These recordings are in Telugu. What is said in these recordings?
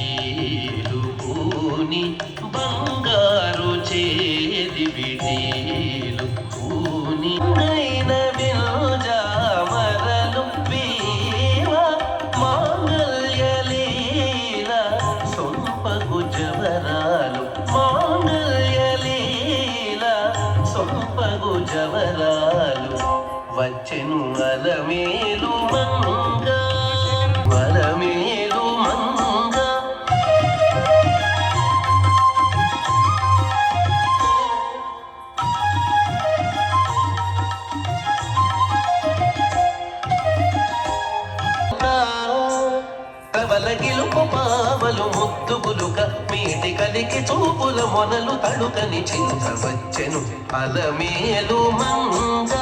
బిటీలు పూని బంగారు చేది బిటీలు పూని నైన వినుజామరలు వీవ మాంగళ్యలీల సొంపగు జవరాలు మాంగళ్యలీల సొంపగు జవరాలు వచ్చెను అలమేలు మంగ అలమేలు మంగ ప్రబల గిలుపు పావలు ముద్దు గులుక మీటి కలికి చూపుల మొనలు తడుకని చింత వచ్చెను అలమేలు మంగ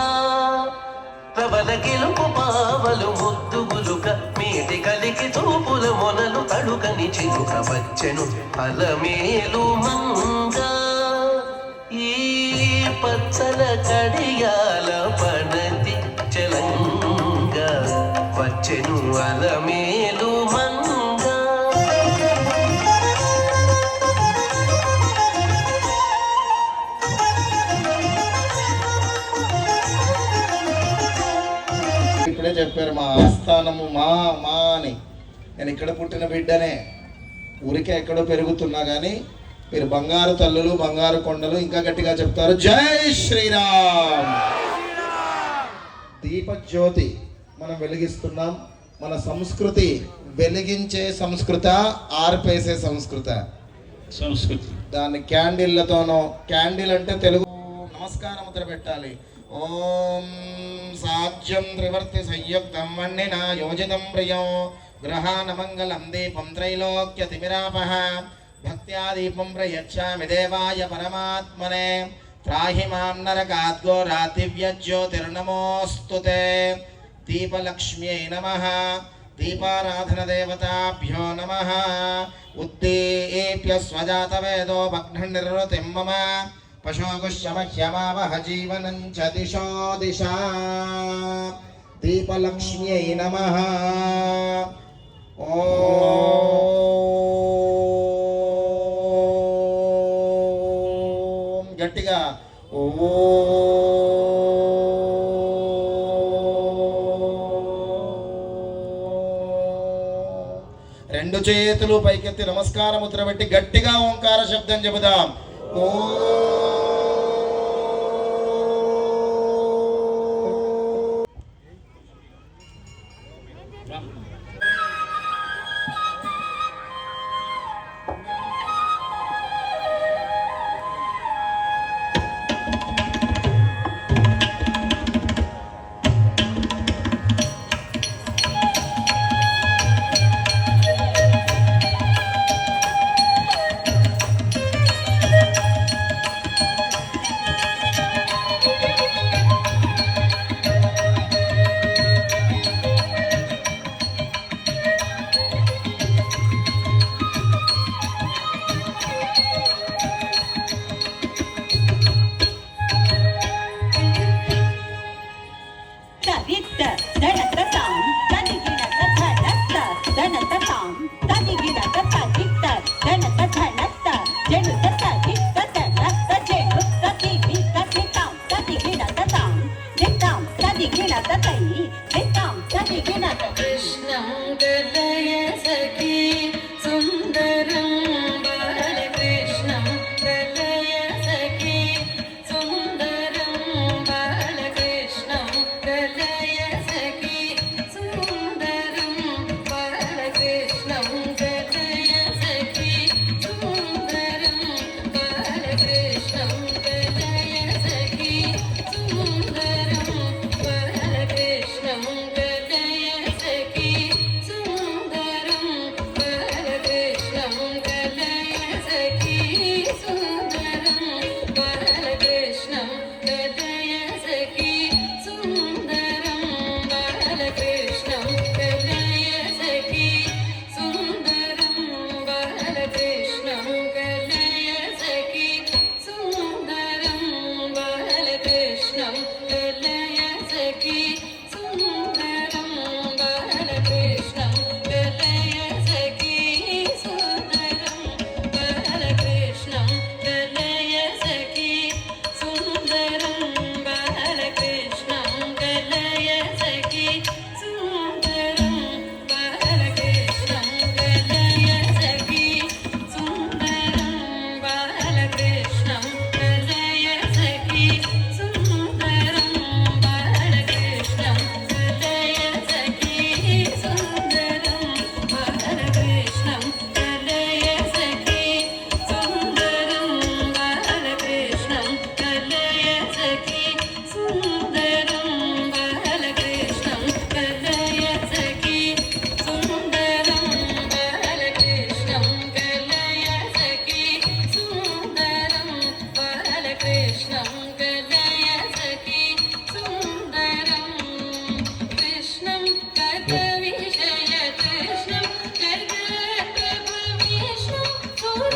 ప్రబల గిలుపు పావలు ముద్దు గులుక మీటి కలికి చూపుల మొనలు తడుకని చిలుక వచ్చెను అలమేలు మంగ ఈ పచ్చల కడియాల పనతి చలంగ వచ్చెను అలమేలు మంగ ఇప్పుడే చెప్పారు మా ఆస్థానము మా అని. నేను ఇక్కడ పుట్టిన బిడ్డనే, ఊరికే ఎక్కడో పెరుగుతున్నా కానీ మీరు బంగారు తల్లులు బంగారు కొండలు. ఇంకా గట్టిగా చెప్తారు జై శ్రీరామ్. దీపజ్యోతి మనం వెలిగిస్తున్నాం. మన సంస్కృతి వెలిగించే సంస్కృత, ఆర్పేసే సంస్కృతి. దాన్ని క్యాండిల్లతోనో, క్యాండిల్ అంటే తెలుగు నమస్కార ముద్ర పెట్టాలి. ఓం సాధ్యం త్రివర్తి సంయుక్తం మన్నినా యోజితం ప్రియం గ్రహాన మంగళం దీపం త్రైలోక్య తిమిరాపహ భక్త్యా దీపం ప్రయచ్చామి దేవాయ పరమాత్మనే త్రాహి మాం నరకాద్ఘోరాత్ దివ్యజ్యోతిర్నమోస్తుతే. దీపలక్ష్మ్యై నమః. దీపారాధన దేవతాభ్యో నమః. ఉద్దీప్య స్వజాతవేదో భగ్ననిర్వృతిం మమ పశోగుశ్యమహ్యమావహ జీవనం చ దిశో దిశా. దీపలక్ష్మ్యై నమః. ఓం గట్టిగా ఓం. రెండు చేతులు పైకెత్తి నమస్కార ముద్ర పెట్టి గట్టిగా ఓంకార శబ్దం చెబుదాం.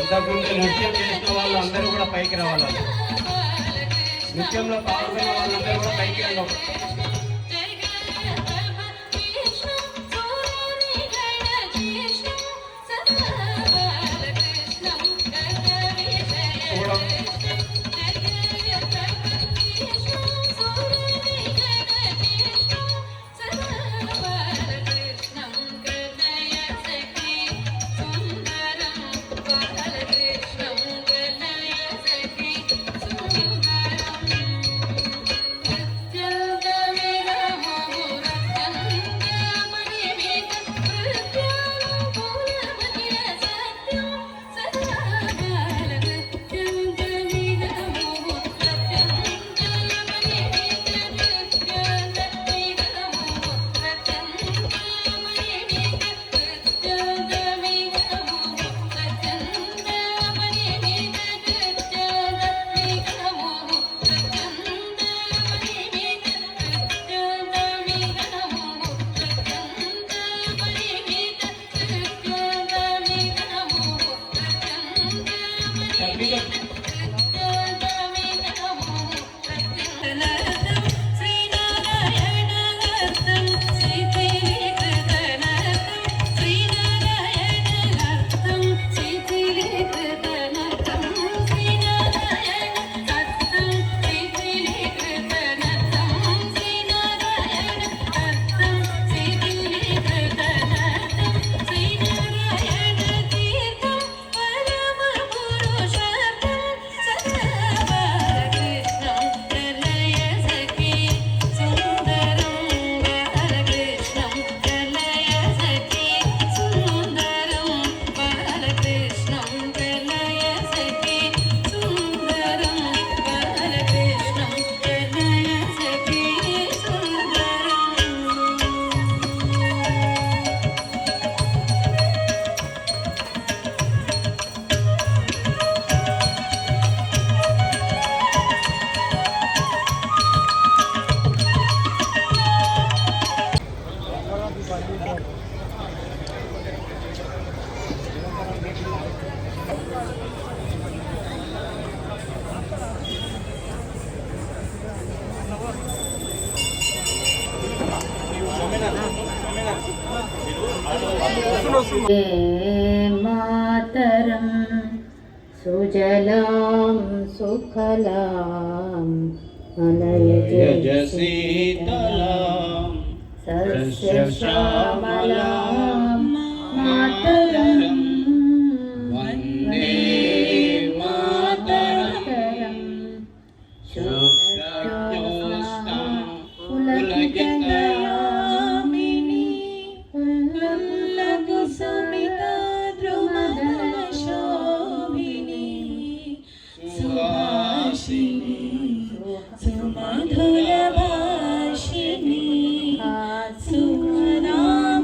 ఇంతకుముందు నృత్యం చేసిన వాళ్ళు అందరూ కూడా పైకి రావాలి. నృత్యంలో పాల్గొన్న వాళ్ళందరూ కూడా పైకి రావాలి. मातरं सुजलां सुफलां अनयज शीतलां सस्यश्यामलां मातरं वन्दे मातरं शुभ्रज्योत्स्ना पुलकितयामिनी सुमिता द्रुमदशोभिनी सुहासिनी सुमधुरभाषिणी सुमनाम्बरदां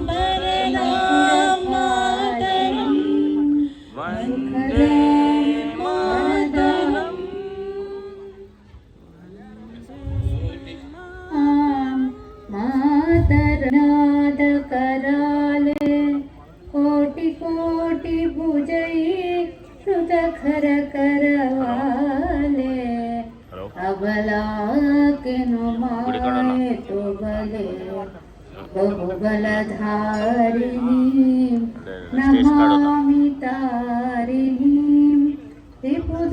मातरं वन्दे मातरम् मातरनादकराले कोटि कोटि भुजै श्रुतखर करवाले अबला के नुमाए तो बले बहुबलधारिणी नमामि तारिणी त्रिपुदलवारिणी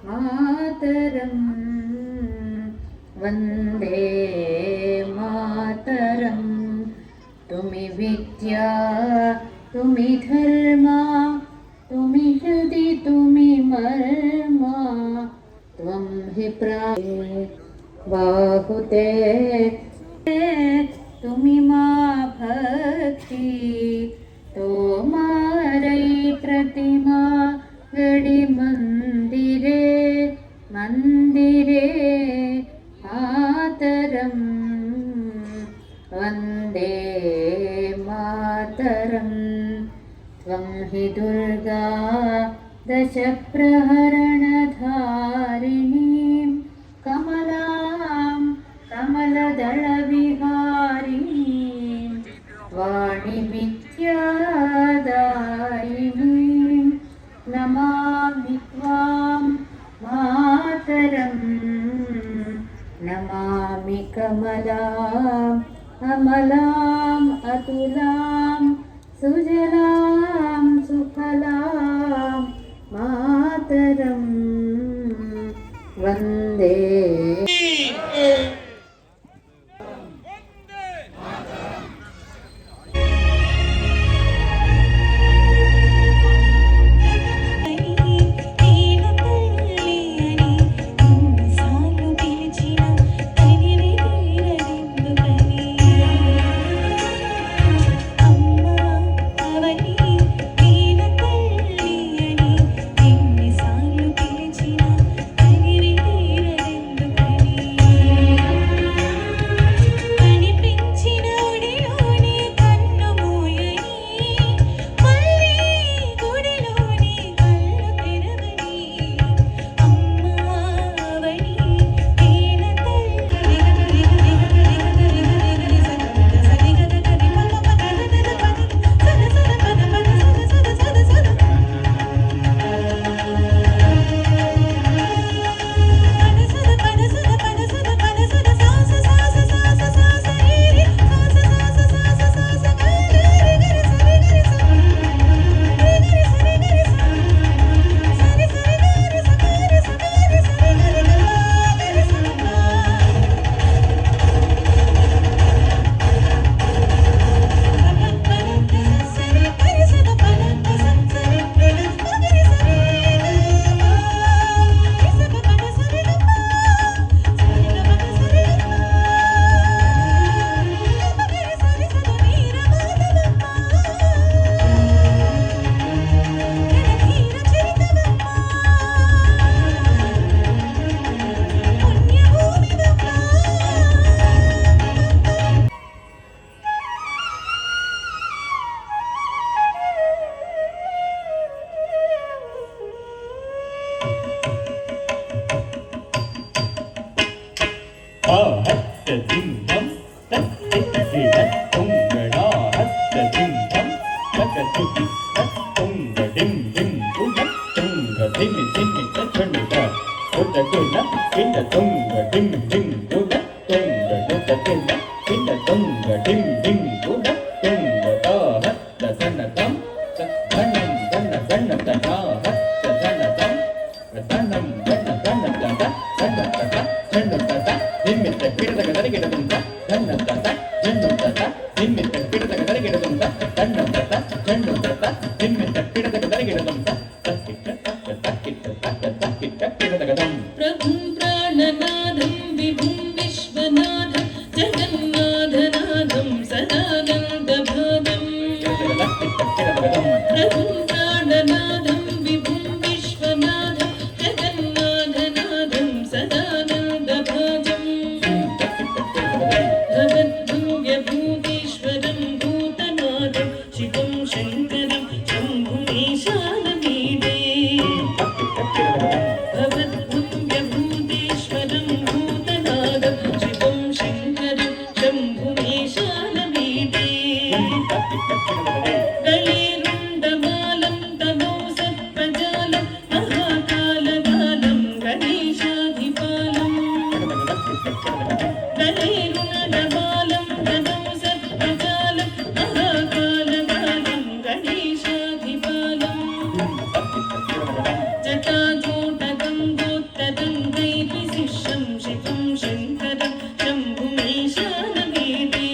मातरं वन्दे मातरं तुमि विद्या तुमि धर्मा तुमि हृदि तुमि मर्मा त्वं हि बाहुते तुमि मा भक्ति तोमारै प्रतिमा गडि मंदिरे मंदिरे मातरं वन्दे मातरं त्वं हि दुर्गा दशप्रहरणधारिणीं कमलां कमलदलविहारिणीं वाणिविद्यादायिनीं सुजलां सुफलां मातरं वन्दे प्रभुं प्राणनादं विभुं विश्वनाथं जगन्नाथनाथं सदानन्दभागं प्रभुं प्राणनादं विभुं विश्वनाथं जगन्नाथनाथं सदानन्दभागं भगवद्भूयभूतेश्वरं भूतनाथं शिवं शङ्करं शम्भुमीशानमीडे भगवद्भूतेश्वरं भूतनादं शिवं शङ्करं शम्भुमीशानमीडे गलेरुण्डमालं तनौ सर्पजालं महाकालकालं गणेशाधिपालं गलेरुण्डमालं तनौ सर्पजालं महाकालकालं गणेशाधिपालं जटाजूटकं गोत्तदङ्गैर्विशिष्यं शिवं शङ्करं शम्भुमीशानमीडे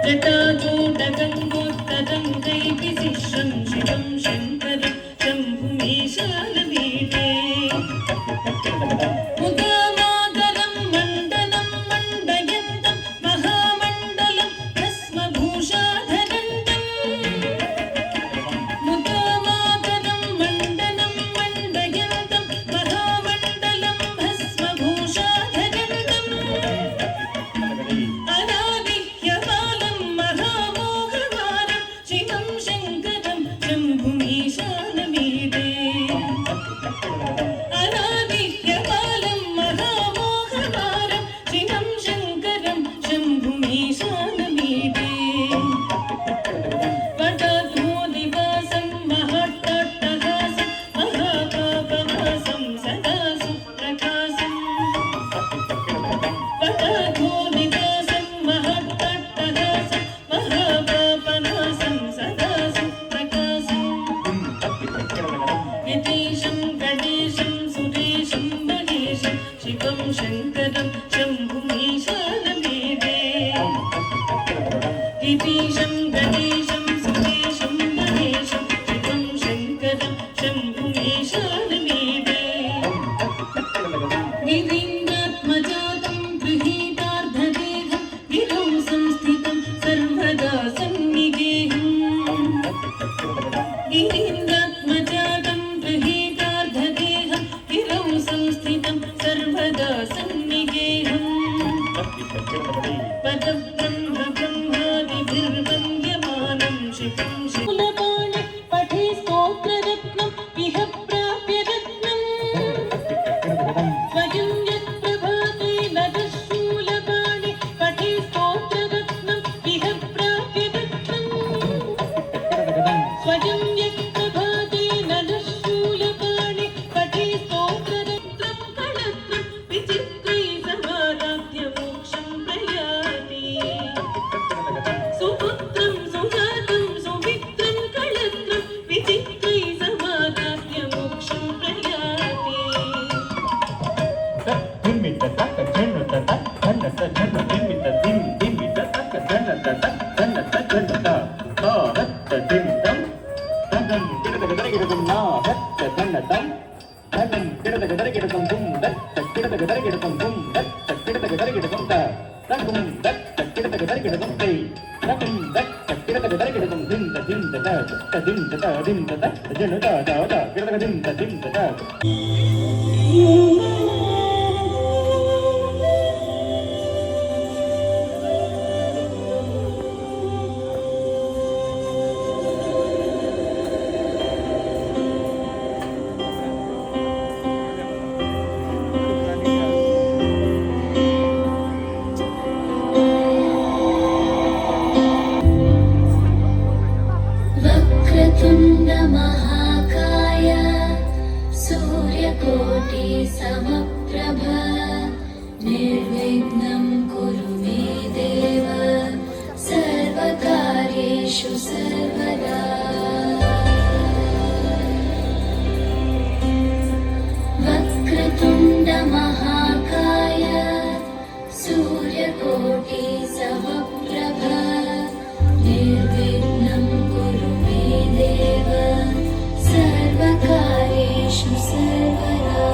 जटाजूटकं गोत्तदङ्गैर्विशिष्यं शिवं शङ्करं शम्भुमीशानमीडे मुदामातरं मण्डलं मण्डयन्तं महामण्डलं भस्मभूषाधरन्तं मुदामातरं मण्डलं मण्डयन्तं महामण्डलं भस्मभूषाधरन्तं अनादिह्यमालं महामोहमानं शिवं शङ्करं शम्भुमीशानमीडे गणेशं सुरेशं गणेशं शिवं शङ्करं शम्भुमेशानमीडे गिरीन्द्रात्मजातं गृहीतार्धदेहं गिरौ संस्थितं सर्वदा सन्निगेहम् गिरीन्द्रात्मजातं गृहीतार्धदेहं गिरौ संस्थितं सर्वदा सन्निगेहम् पदब्रह्म ब्रह्मादिभिर्वन्द्यमानं शिवं शिवबाणे पठे स्तोत्ररत्नं इह प्राप्य रत्नम् स्वयं यत्प्रभाते नरशूलबाणे पठे स्तोत्ररत्नं इह प्राप्य रत्नम् स्वयं यत्प्रभाते नरशूलबाणे पठे स्तोत्ररत्नं कळत्रं विचित्रै समाराध्य मोक्षं प्रयाति सुपुत्रं सुजातं सुमित्रं कळत्रं विचित्रै समाराध्य मोक्षं प्रयाति वक्रतुण्ड महाकाय सूर्यकोटि समप्रभ निर्विघ्नं कुरु मे देव सर्वकार्येषु सर्वदा वक्रतुण्ड महाकाय सूर्यकोटि समप्रभ निर्विघ्नं कुरु मे देव सर्वकार्येषु सर्वदा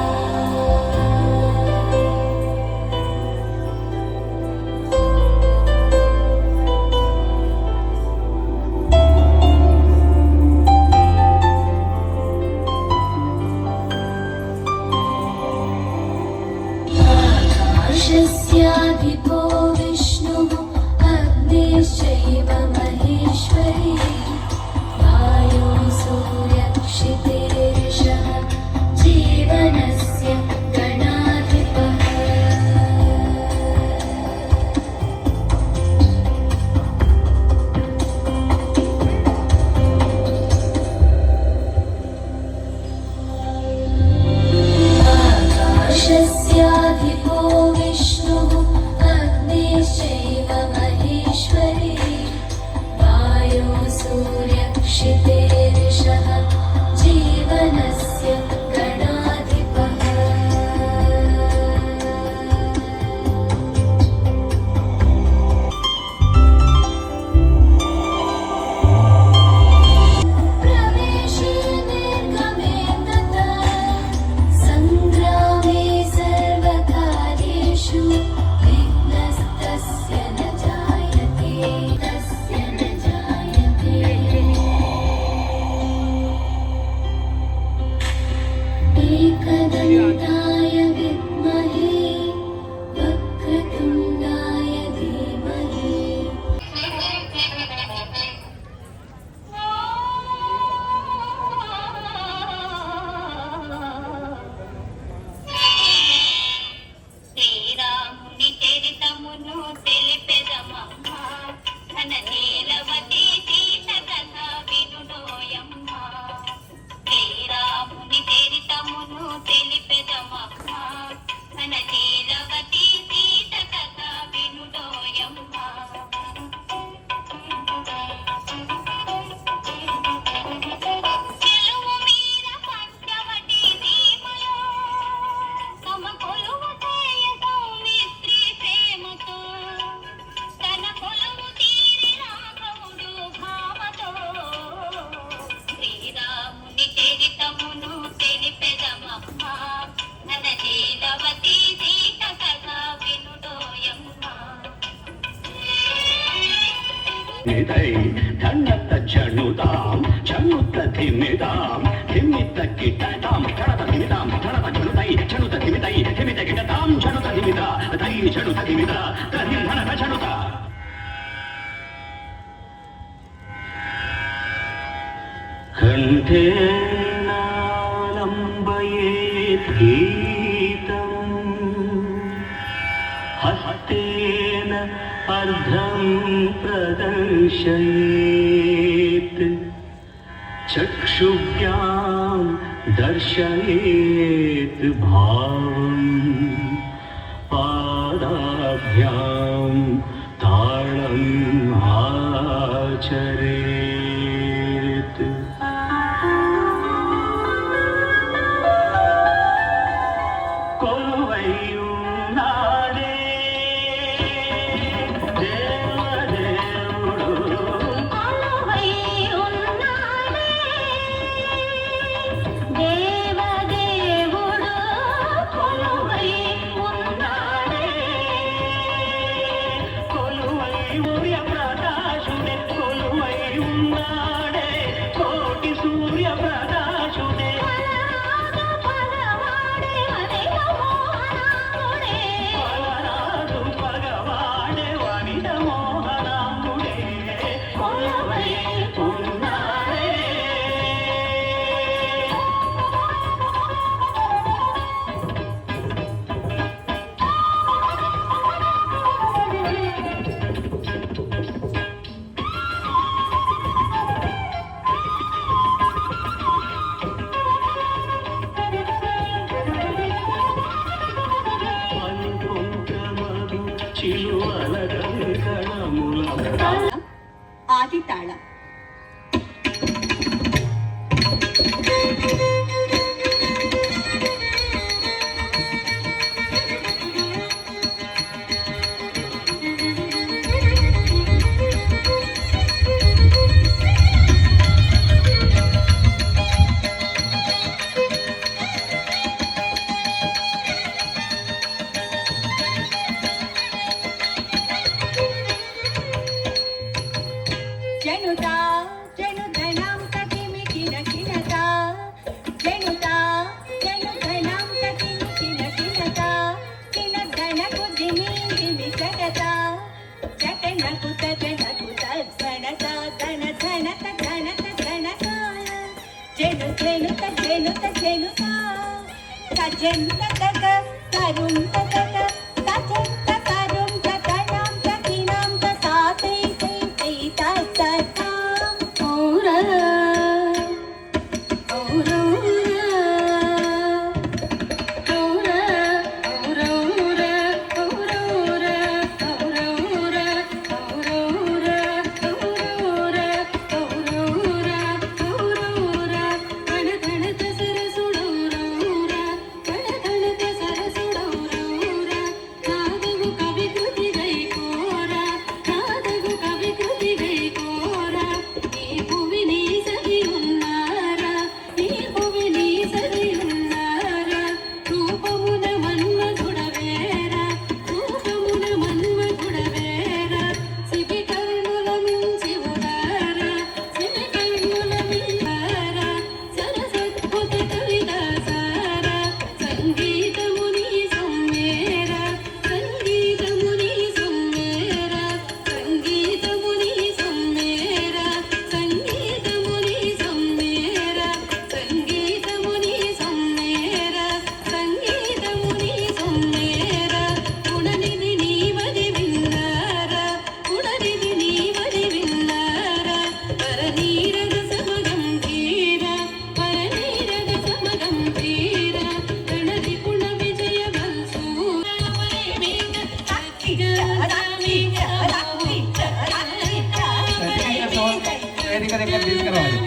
చణుతాం చణుత ధిమితాం ధిమిత కిటతాం చణత ధిమితాం చణత చణుతై చణుత ధిమితై ధిమిత కిటతాం చణుత ధిమిత తై చణుత ధిమిత తహిం ధనక చణుత కంఠే నాలంబయేత్ గీతం హస్తేన అర్ధం ప్రదర్శయేత్ చక్షుభ్యాం దర్శయేత్ భావం పాదాభ్యాం తాళం ఆచరేత్ కొలువైయున్నాడే దేవదేవుడు కొలువై ఉన్నాడే దేవదేవుడు కొలువై ఉన్నాడే కొలువై సూర్య ప్రకాశుడే కొలువై ఉన్నాడే కోటి సూర్య ప్రకాశుడే పలరాజు పగవాడే వనిత మోహనాంగుడే పలరాజు పగవాడే వనిత మోహనాంగుడే కొలువై ఉన్నాడే అనుకుంటమగు చిలువల కంకణముల ఆది తాళం. జనుతా జనుధనాం తకిమి కిన కినతా జనుతా జనుధనాం తకిమి కిన కినతా కిన ధనకు దిమి దిమి జగతా జగనకు తగనకు తగనత ధన ధనత ధనత ధనతా జను జనుత జనుత జనుతా సజంత తగ తరుం తగ సజంత తరుం తగనాం తకినాం తసాతై తై తై తతాం ఔరా ఔరా ఔరా ఔరా ఔరా గణగణత సరసుడౌరౌరా గణగణత సరసుడౌరౌరా నాదగు కవి కృతి గైకోరా నాదగు కవి కృతి గైకోరా ఈ భువి నీ సరి ఉన్నారా ఈ భువి నీ సరి ఉన్నారా రూపమున మన్మధుడవేరా రూపమున మన్మధుడవేరా శివి కర్ణుల మించి ఉదారా శివి కర్ణుల మించారా సరసద్భుత కవిదాసారా సంగీతముని సొమ్మేరా సంగీతముని సొమ్మేరా సంగీతముని సొమ్మేరా సంగీతముని సొమ్మేరా సంగీతముని సొమ్మేరా సంగీతముని సొమ్మేరా గుణనిధి నీవది విన్నారా గుణనిధి నీవది విన్నారా పరనీరద సమగంభీరా పరనీరద సమగంభీరా గణది పుణ విజయ వల్సూరా వేదిక దగ్గర తీసుకురావాలి.